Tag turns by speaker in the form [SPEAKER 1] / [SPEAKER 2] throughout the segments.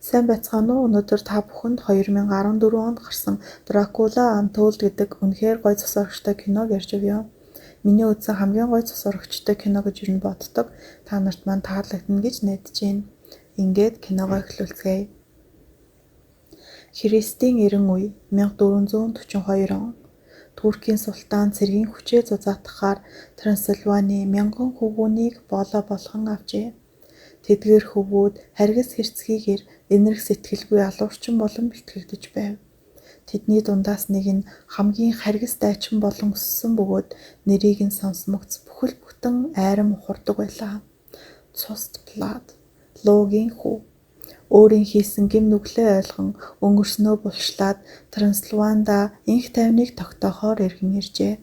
[SPEAKER 1] Сайн байцгаана уу? Өнөөдөр та бүхэнд 2014 онд гарсан Dracula Untold гэдэг үнэхээр гоё цусрагчтай киног ярьж өгье. Миний үзсэн хамгийн гоё цусрагчтай кино гэж юу нь боддог. Та нарт маань таалагдана гэж найдаж байна. Ингээд киногоо эхлүүлцгээе. Христийн 90 үе 1442 он. Туркийн султан цэргийн хүчээ зузаатгахаар Трансильваны мянган хөвгүүнийг боолоо болгон авчээ. Тэдгээр хөвгүүд харгас хэрцгийгээр энэрх сэтгэлгүй алуурчин болон бэлтгэгдэж байв. Тэдний дундаас нэг нь хамгийн харгас дайчин болон өссөн бөгөөд нэрийг нь сонсмогц бүхэл бүтэн айрам ухардаг байлаа. Цуст Блад, Логийн хүү. Өөрийн хийсэн гим нүглээ ойлгон өнгөрснөө булшлаад Трансильванда инх тайвныг тогтоохоор эргэн иржээ.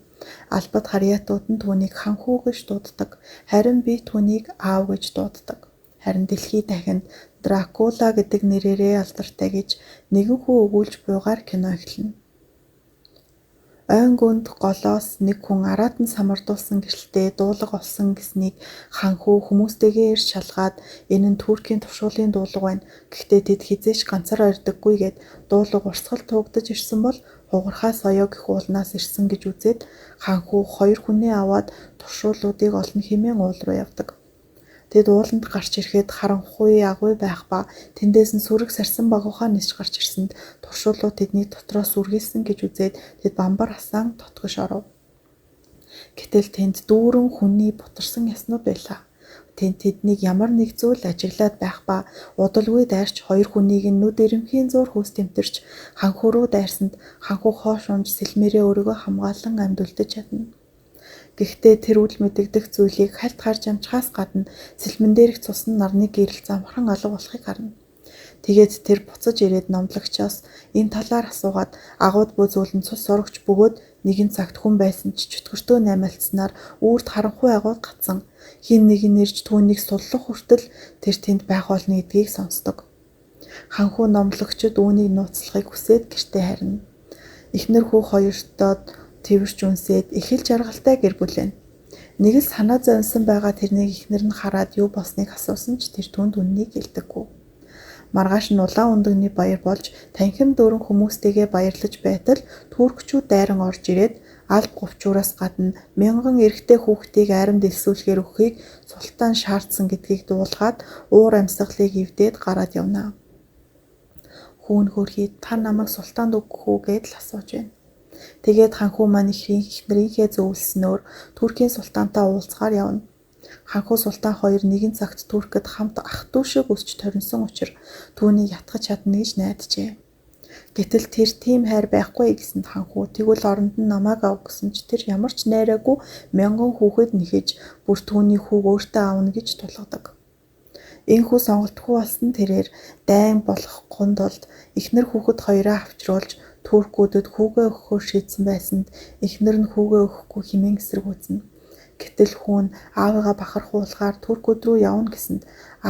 [SPEAKER 1] Албад харьяатууд нь түүнийг хан хүү гэж дууддаг, харин би түүнийг аав гэж дууддаг. Харин дэлхий дахинд Дракула гэдэг нэрээрээ алдартай гэж нэгэн хүү өгүүлж буйгаар кино эхэлнэ. Ойн гүнд голоос нэг хүн араат нь самардуулсан гэрэлтэй дуулга олсон гэснийг хан хүү хүмүүстэйгээ ирж шалгаад энэ нь Туркийн тушуулын дуулга байна. Гэхдээ тэд хизээш ганцаар ордоггүй гэд дуулга урсгал туугдаж ирсэн бол хугархаа соёо гэх уулнаас ирсэн гэж үзээд хан хүү 2 хүнээ аваад тушуулуудыг олно хэмээн уул руу явдаг. Тэд ууланд гарч ирэхэд харанхуй агуй байх ба тэндээс нь сүрэг сарсан багуухаа нисч гарч ирсэнд туршуулууд тэднийг дотроо сүргэлсэн гэж үзээд тэд бамбар хасаан тотгош оров. Гэтэл тэнд дүүрэн хүний бутарсан яснууд байлаа. Тэнд тэднийг ямар нэг зүйл ажиглаад байх ба удалгүй дайрч 2 хүнийг нь нүд эрэмхийн зуур хөөс тэмтэрч ханхуу руу дайрсанд ханхуу хоош унж сэлмээрээ өөрийгөө хамгаалан амьдулдаж чадна. Гэхдээ тэр үл мэдэгдэх зүйлийг хальт харж амжихаас гадна сэлмэн дээрх цусны нарны гэрэл замхан алга болохыг харна. Тэгээд тэр буцаж ирээд номлогчоос энэ талаар асуугаад агууд буй зүйлэн цус сурагч бөгөөд нэгэн цагт хүн байсан ч чөтгөртөө наймаалцснаар үрд харанхуй агууд гацсан. Хин нэг нь ирж түүнийг суллах хүртэл тэр тэнд байх болно гэдгийг сонсдог. Ханхүү номлогчд үүнийг нууцлахыг хүсээд гэртээ харина. Эхнэр хүү хоёртоод тэрвэрч үнсээд их л жаргалтай гэр бүл байна. Нэг л санаа зовсон байгаа тэрнийг эхнэр нь хараад юу болсныг асуусан ч тэр түнд үннийг хэлдэггүй. Маргааш нь улаан өндөгний баяр болж танхим дөрөн хүмүүстэйгээ баярлаж байтал туркчууд дайран орж ирээд алб говчуураас гадна мянган эрэгтэй хүүхдийг айрамд элсүүлэхээр өгөхийг султан шаардсан гэдгийг дуулгаад уур амьсгалыг эвдээд гараад явна. Хүүн хөрхий та намайг султанд өгөх үү гэж л асууж байна. Тэгээд ханхүү маань эхнэрийнхээ зөвлснөөр Туркийн султантай уулзгаар явна. Ханхүү султан хоёр нэгэн цагт Туркид хамт ах дүү шиг өсч торинсон учраас түүнийг ятгах чадна гэж найджээ. Гэтэл тэр тийм хайр байхгүй гэсэнд ханхүү тэгвэл оронд нь намайг ав гэсэн ч тэр ямар ч найраагүй мянган хүүхэд нэхэж бүр түүний хүүг өөртөө аавна гэж тулгадаг. Энэхүү сонголтгүй болсон тэрээр дайн болохгүй тулд эхнэр хүүхэд хоёроо авчруулж туркуудад хүүгээ өгөхөөр шийдсэн байсанд эхнэр нь хүүгээ өгөхгүй хэмээн эсэргүүцнэ. Гэтэл хүүн аавыгаа бахархуулахаар туркууд руу явна гэсэнд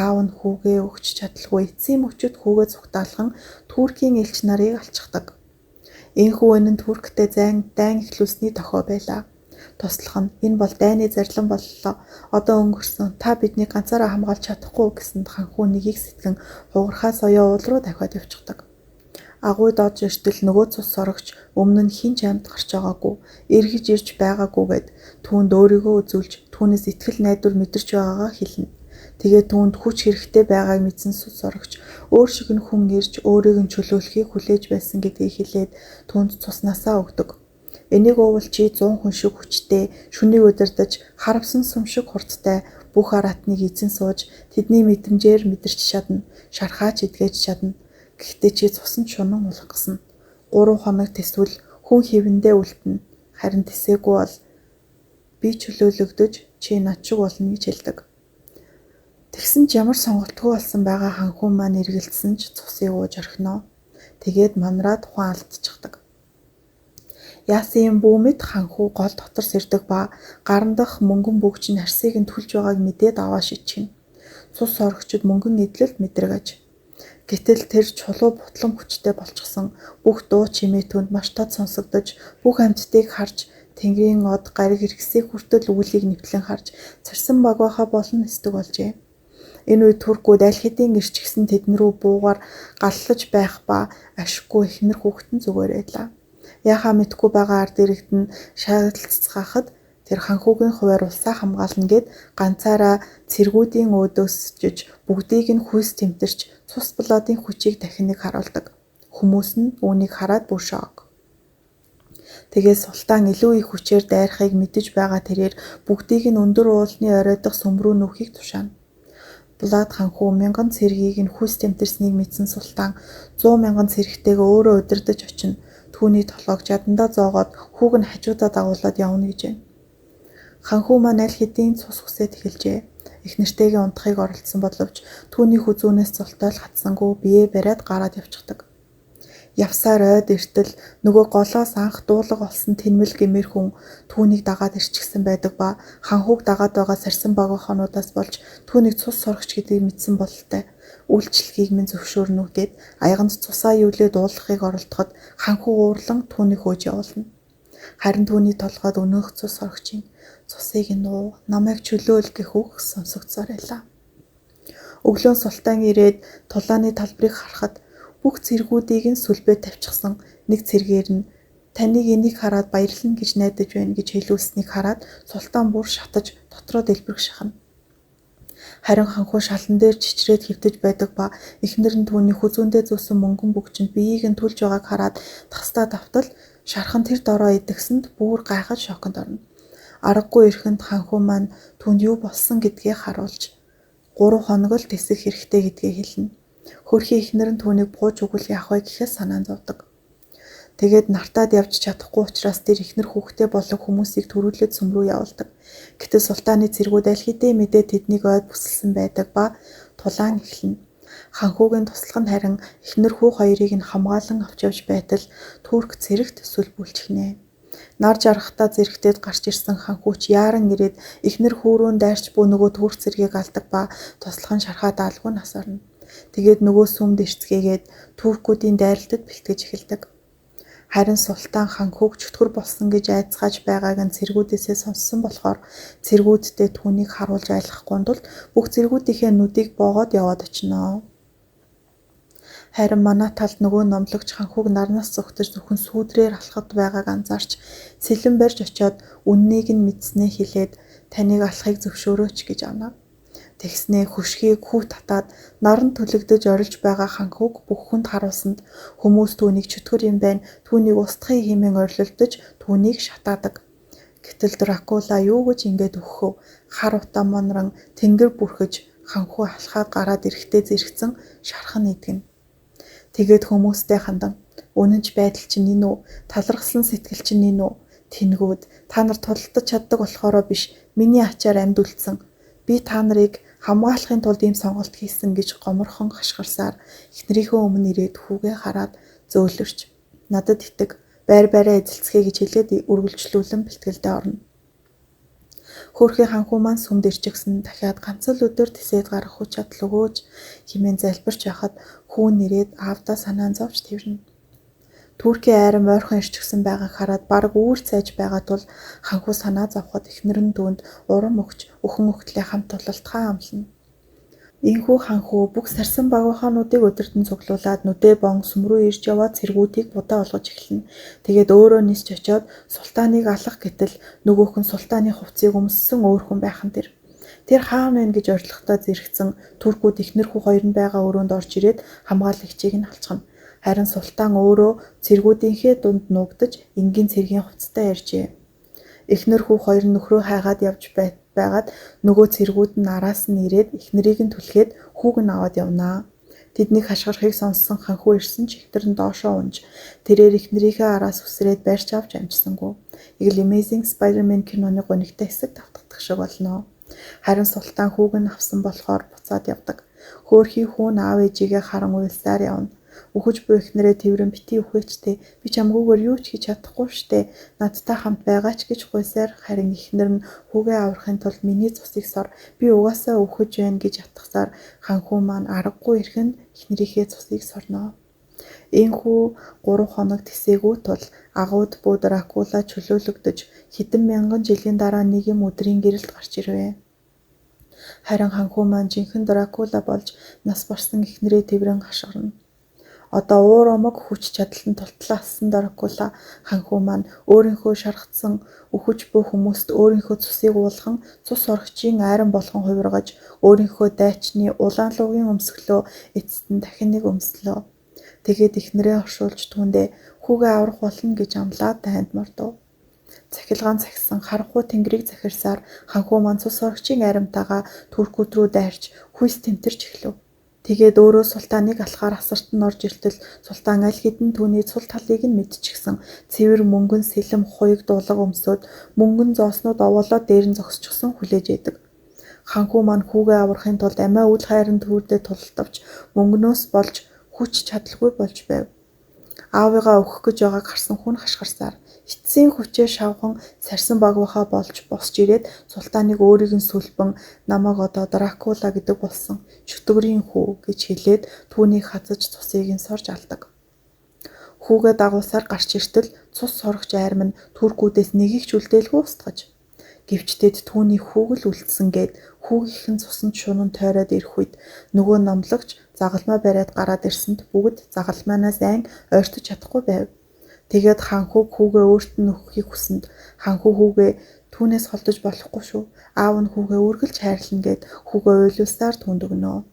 [SPEAKER 1] аав нь хүүгээ өгч чадалгүй эцсийн мөчөд хүүгээ цугтаалхан Туркийн элч нарыг алчдаг. Энэхүү энэ нь Турктэй дайн эхлүүлсний дохой байлаа. Туслах нь энэ бол дайны зарлан боллоо. Одоо өнгөрсөн. Та биднийг ганцаараа хамгаалж чадахгүй гэсэнд ханхүү нэгийг сэтгэн хугархаа соёо уул руу дахиад явчихдаг. Агуй доод жиртэл нөгөө цус сорогч өмнө нь хинч амьд гарч байгаагүй, эргэж ирж байгаагүйгээд түүнд өөрийгөө үзүүлж түүнээс итгэл найдвар мэдэрч байгаагаа хэлнэ. Тэгээд түүнд хүч хэрэгтэй байгааг мэдсэн цус сорогч өөр шиг нь хүн ирж өөрийг нь чөлөөлөхийг хүлээж байсан гэдгийг хэлээд түүнд цуснасаа өгдөг. Энийг уувал чи 100 хүн шиг хүчтэй, шүнийг удирдах, харавсан сүм шиг хурдтай бүх аратныг эзэн сууж тэдний мэдрэмжээр мэдэрч чадна, шархаач эдгэж чадна. Гэхдээ чи цусан шунан улгасан. 3 хоног тэсвэл хүн хэвэндээ үлдэнэ. Харин тэсээгүй бол би чөлөөлөгдөж чи над шиг болно гэж хэлдэг. Тэгсэн ч ямар сонголтгүй болсон байгаа ханхүү маань эргэлдсэн ч цусыг ууж орхино. Тэгээд манраад ухаан алдчихдаг. Яасан бүүмэд ханхүү гол дотор сэрдэг ба гаран дах мөнгөн бөгч нь арсыг нь түлж байгааг мэдээд аваа шичгэнэ. Цус сорогчд мөнгөн эдлэлд мэдрэгэж. Гэтэл тэр чулуу бутлан хүчтэй болчихсон бүх дуу чимээ түнд маш тод сонсогдож бүх амьтдыг харж тэнгэрийн од гариг хэрэгсийг хүртэл үүлийг нэвтлэн харж царсан багвахаа болон нисдэг болжээ. Энэ үед туркууд аль хэдийн ирчихсэн тэдэн рүү буугаар галлаж байх ба ашиггүй эхнэр хүүхэд нь зүгээр байлаа. Яхаа мэдгүй байгаа ард иргэд нь шаалцгаахад тэр ханхүүгийн хуваар улсаа хамгаална гэд ганцаараа цэргүүдийн өөдөөсжиж бүгдийг нь хүйс тэмтэрч цус болоодын хүчийг дахин нэг харуулдаг. Хүмүүс нь үүнийг хараад бүр шок. Тэгээд султан илүү их хүчээр дайрахыг мэдэж байгаа тэрээр бүгдийг нь өндөр уулны оройдох сүм рүү нүүхийг тушаана. Булаад ханхүү 1000 цэргийг нь хүйс тэмтэрснийг мэдсэн султан 100 мянган цэрэгтэйгээ өөрөө удирдаж очино. Түүний толгойг жадандаа зоогоод хүүг нь хажуудаа дагуулад явна гэж байна. Ханхүү маань аль хэдийн цус хүсээд эхэлжээ. Их нэртэйгээ унтахыг оролдсон боловч түүний хүзүүнээс золтойл хатсангүй бие бариад гараад явчихдаг. Явсаар ойд эртэл нөгөө голоос анх дуулга болсон тэнмэл гэмээр хүн түүнийг дагаад ирчихсэн байдаг ба ханхүүг дагаад байгаа сарсан багохонуудаас болж түүнийг цус сорогч гэдгийг мэдсэн бололтой. Үйлчлэгийг минь зөвшөөрнүүгээд аяганд цусаа юулээ дуулахыг оролдоход ханхүү уурлан түүнийг хөөж явуулна. Харин түүний толгойд өнөөх цус сорогчийн цусыг нуу намайг чөлөөл гэх үг сонсогдсоор байлаа. Өглөө султан ирээд тулааны талбарыг харахад бүх цэргүүдийг нь сүлбээ тавьчихсан нэг цэргээр нь таныг энийг хараад баярлна гэж найдаж байна гэж хэлүүлсэнийг хараад султан бүр шатаж дотроо дэлбэрэх шахна. Харин ханхуу шалан дээр чичрээд хөвтөж байдаг ба эхнэр нь түүний хүзүүндээ зөөсөн мөнгөн бүгчэнд биеийг нь түлж байгааг хараад тахстаа давтал шархан тэр дороо идэхсэнд бүр гайхаж шоконд орно. Аргагүй ирэхэнд ханхуу маань түүнд юу болсон гэдгээ харуулж 3 хоног л тэсэх хэрэгтэй гэдгээ хэлнэ. Хөрхийн эхнэр нь түүнийг бууж өгвөл яах вэ гэхээс санаан зовдөг. Тэгээд нартаад явж чадахгүй учраас тэр эхнэр хүүхдээ болон хүмүүсийг төрүүлээд сүм рүү явуулдаг. Гэтэл султааны цэргүүд аль хэдийн мэдээ тэднийг ойд бүсэлсэн байдаг ба тулаан эхэлнэ. Ханхүүгийн туслах нь харин эхнэр хүү хоёрыг нь хамгаалан авч явж байтал турк цэрэгт сүлбүүлчихнэ. Нар жаргахтаа зэрэгтээд гарч ирсэн ханхүүч яаран ирээд эхнэр хүүрүүн дайрч буй нөгөө турк цэргийг алдаг ба туслах нь шархаа даалгүй нас орно. Тэгээд нөгөө сүмд ирцгээгээд туркуудын дайралтад бэлтгэж эхэлдэг. Харин султан ханхүүг чөтгөр болсон гэж айцгааж байгааг нь цэргүүдээсээ сонссон болохоор цэргүүдтэй түүнийг харуулж айлгахгүй тул бүх цэргүүдийнхээ нүдийг боогоод яваад очиноо. Харин манай талд нөгөө номлогч ханхүүг нарнаас зүгтэж зөвхөн сүүдрээр алхад байгааг анзаарч сэлэн барьж очиод үннийг нь мэдснээ хэлээд таныг алахыг зөвшөөрөөч гэж авна. Тэгснээ хөшгийг хүү татаад наран төлөгдөж орилж байгаа ханхүүг бүх хүнд харуулсанд хүмүүс түүнийг чөтгөр юм байна, түүнийг устгахыг хэмээн орилолдож түүнийг шатаадаг. Гэтэл Дракула юу гэж ингэж өгөхөв? Хар утаа монрон тэнгэр бүрхэж ханхүү алхаад гараад ирэхдээ зэрэгцэн шархан идэгнэ. Тэгээд хүмүүстэй хандан үнэнч байдал чинь энэ үү? Талархсан сэтгэл чинь энэ үү? Тэнгүүд та нар тулалдаж чаддаг болохоро биш, миний ачаар амьд үлдсэн. Би та нарыг хамгаалахын тулд ийм сонголт хийсэн гэж гоморхон хашгирсаар эхнэрийнхөө өмнө ирээд хүүгээ хараад зөөлөрч надад итэг байраа эзэлцгээе гэж хэлээд үргэлжлүүлэн бэлтгэлдээ орно. Хөөрхийн ханхүү маань сүмд ирчихсэн дахиад ганц л өдөр тисээд гарах хүч чадал өгөөж хэмээн залбирч байхад хүүн нэрээд аавдаа санаан зовж тэрнэ. Туркийн айрам ойрхон ирчихсэн байгааг хараад бараг үүр цайж байгаа тул ханхүү санаа зовход эхнэр нь дүүнд урам өгч өхөн өгтлээ хамт тулалтхаа амлана. Ийхүү ханхүү бүх сарсан багуухаануудыг өдөртөн цуглуулад нүдээ бон сүм рүү ирж яваад цэргүүдийг будаа олгож эхэлнэ. Тэгээд өөрөө нисч очиод султаныг алах гэтэл нөгөөх нь султаны хувцсыг өмссөн өөр хүн байхан тэр. Тэр хаана вэ гэж орилохдоо зэрэгцэн туркууд эхнэр хүү хоёр нь байгаа өрөөнд орж ирээд хамгаалагчийг нь алчхна. Харин султан өөрөө цэргүүдийнхээ дунд нуугдаж энгийн цэргийн хувцастай ярьжээ. Эхнэр хүү хоёр нөхрөө хайгаад явж байгаад нөгөө цэргүүд нь араас нь ирээд эхнэрийг нь түлхээд хүүг нь аваад явнаа. Тэднийг хашгирахыг сонссон ханхүү ирсэн ч ихтер нь доошоо унж тэрээр эхнэрийнхээ араас үсрээд барьж авч амжсангүй. Игэл Amazing Spider-Man киноны гонигтай хэсэг давтагдах шиг болно. Харин султан хүүг нь авсан болохоор буцаад явдаг. Хөөрхий хүүн аав ээжигээ харан уйлсаар явна. Үхэж буй эхнэрээ тэрвэн бити үхээчтэй би чамгүйгээр юу ч хийж чадахгүй штэ надтай хамт байгаа ч гэж гуйсаар харин эхнэр нь хүүгээ аврахын тулд миний цусыг сор би угаасаа үхэж байна гэж атгасаар ханхүү маань аргагүй ирэхэд эхнэрийнхээ цусыг сорноо. Ийхүү 3 хоног тисээгүү тул агууд бүү Дракула чөлөөлөгдөж хэдэн мянган жилийн дараа нэг юм өдрийн гэрэлд гарч ирвэ. Харин ханхүү маань жинхэнэ Дракула болж нас барсан эхнэрээ тэврэн хашгирна. Одоо уур омог хүч чадалтан тултлаасан Дракула ханхүү маань өөрийнхөө шархтсан үхэж буй хүмүүст өөрийнхөө цусыг уулган цус орогчийн айран болгон хувиргаж өөрийнхөө дайчны улаан луугийн өмсгөлөө эцэст нь дахин нэг өмслөө. Тэгээд эхнэрээ оршуулж түүндээ хүүгээ аврах болно гэж амлаад дайнд мордов. Цахилгаан цагсан харанхуй тэнгэрийг захирсаар ханхүү маань цус орогчийн айрамтайгаа Туркууд руу дайрч хүйс тэмтэрч эхлэв. Тэгээд өөрөө султаныг алхаар асарт нь орж иртэл султан аль хэдин түүний цул талыг нь мэдчихсэн цэвэр мөнгөн сэлэм хуйг дуулга өмсөд мөнгөн зооснууд овоолоод дээр нь зогсчихсон хүлээж яадаг. Ханхүү маань хүүгээ аврахын тулд амиа үл хайранд хүрдээ тултавч мөнгнөөс болж хүч чадалгүй болж байв. Аавыгаа өгөх гэж байгааг харсан хүн хашгирсаар эцсийн хүчээ шавхан сарсан багвахаа болж босч ирээд султаныг өөрийг нь сүлбэн намайг одоо Дракула гэдэг болсон чөтгөрийн хүү гэж хэлээд түүнийг хазаж цусыг нь сорж алдаг. Хүүгээ дагуулсаар гарч иртэл цус сорогч айрам нь Туркуудээс нэгийг ч үлдээлгүй устгаж. Гэвчтэд түүний хүүг л үлдсэн гээд хүүгийнхэн цусанд шунан тойроод ирэх үед нөгөө номлогч загалмай бариад гараад ирсэнд бүгд загалмайнаас айн ойртож чадахгүй байв. Тэгээд ханхүү хүүгээ өөрт нь өгөхийг хүсэнд ханхүү хүүгээ түүнээс холдож болохгүй шүү. Аав нь хүүгээ үргэлж хайрлана гэд хүүгээ уйлуулсаар түүнд өгнө.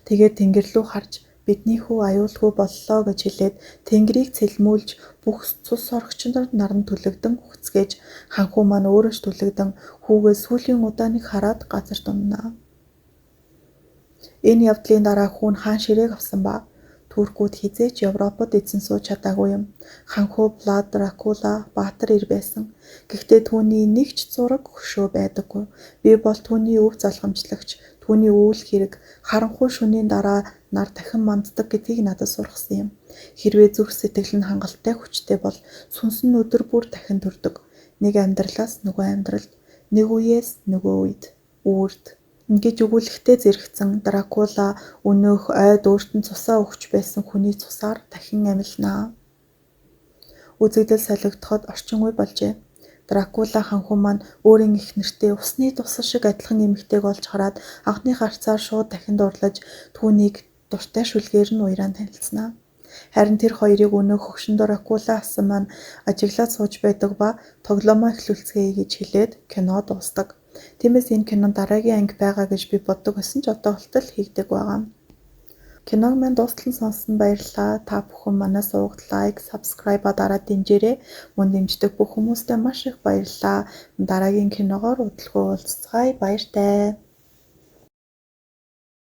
[SPEAKER 1] Тэгээд тэнгэр рүү харж бидний хүү аюулгүй боллоо гэж хэлээд тэнгэрийг цэлмүүлж бүх цус сорогчдод наран түлэгдэн хүцгээж ханхүү маань өөрөө ч түлэгдэн хүүгээ сүүлийн удааныг хараад газар дуннаа. Энэ явдлын дараа хүүн хаан ширээг авсан ба Туркууд хизээч Европод эзэн сууж чадаагүй юм. Ханхүү Влад Дракула баатар ир байсан. Гэхдээ түүний нэг ч зураг хөшөө байдаггүй. Би бол түүний өв залгамжлагч, түүний үйл хэрэг харанхуй шөнийн дараа нар дахин манддаг гэдгийг надад сургасан юм. Хэрвээ зүрх сэтгэл нь хангалттай хүчтэй бол сүнс нь өдөр бүр дахин төрдөг. Нэг амьдралаас нөгөө амьдралд, нэг үеэс нөгөө үед үрд. Ингэж өгүүлэхтэй зэрэгцэн Дракула өнөөх ойд өөрт нь цусаа өгч байсан хүний цусаар дахин амилнаа. Үзэгдэл солигдоход орчин үе болжээ. Дракула ханхүү маань өөрийн их нэртэй усны тусал шиг адилхан эмэгтэйг олж хараад анхны харцаар шууд дахин дурлаж түүнийг дуртай шүлгээр нь уяраан танилцсанаа. Харин тэр хоёрыг өнөөх хөгшин Дракула асан маань ажиглаад сууж байдаг ба тоглоомоо эхлүүлцгээе гэж хэлээд кино дуустдаг. Тиймээс энэ кинон дараагийн анги байгаа гэж би боддог байсан ч одоо болтол хийгдэг байгаа. Киног маань дуустал нь сонссон баярлалаа. Та бүхэн манай сувагт лайк, subscribe дараад дэмжээрэй. Мөн дэмждэг бүх хүмүүстээ маш их баярлалаа. Дараагийн киногоор удалгүй уулзцгаая. Баяртай.